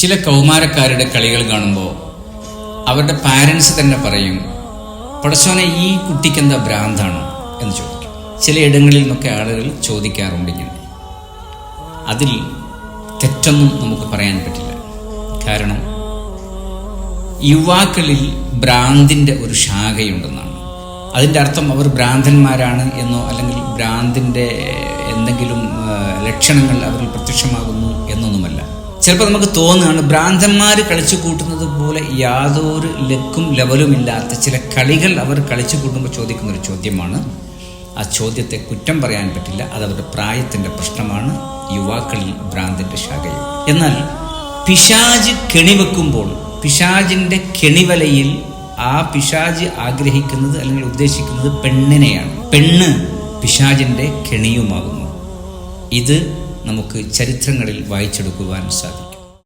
ചില കൗമാരക്കാരുടെ കളികൾ കാണുമ്പോൾ അവരുടെ പാരൻസ് തന്നെ പറയും, പടച്ചോനെ ഈ കുട്ടിക്കെന്താ ഭ്രാന്താണോ എന്ന് ചോദിക്കും. ചിലയിടങ്ങളിൽ നിന്നൊക്കെ ആളുകൾ ചോദിക്കാറുണ്ട് ഇങ്ങനെ. അതിൽ തെറ്റൊന്നും നമുക്ക് പറയാൻ പറ്റില്ല. കാരണം യുവാക്കളിൽ ഭ്രാന്തിൻ്റെ ഒരു ശാഖയുണ്ടെന്നാണ്. അതിൻ്റെ അർത്ഥം അവർ ഭ്രാന്തന്മാരാണ് എന്നോ അല്ലെങ്കിൽ ഭ്രാന്തിൻ്റെ എന്തെങ്കിലും ലക്ഷണങ്ങൾ അവരിൽ പ്രത്യക്ഷമാകുന്നു എന്നൊന്നുമല്ല. ചിലപ്പോൾ നമുക്ക് തോന്നുകയാണ് ഭ്രാന്തന്മാർ കളിച്ചു കൂട്ടുന്നത് പോലെ യാതൊരു ലക്കും ലെവലുമില്ലാത്ത ചില കളികൾ അവർ കളിച്ചു കൂട്ടുമ്പോൾ ചോദിക്കുന്നൊരു ചോദ്യമാണ്. ആ ചോദ്യത്തെ കുറ്റം പറയാൻ പറ്റില്ല, അതവരുടെ പ്രായത്തിൻ്റെ പ്രശ്നമാണ്. യുവാക്കളിൽ ഭ്രാന്തിൻ്റെ ശാഖയും. എന്നാൽ പിശാച് കെണിവെക്കുമ്പോൾ പിശാചിൻ്റെ കെണിവലയിൽ ആ പിശാച് ആഗ്രഹിക്കുന്നത് അല്ലെങ്കിൽ ഉദ്ദേശിക്കുന്നത് പെണ്ണിനെയാണ്. പെണ്ണ് പിശാചിൻ്റെ കെണിയുമാകുന്നു. ഇത് നമുക്ക് ചരിത്രങ്ങളിൽ വായിച്ചെടുക്കുവാൻ സാധിക്കും.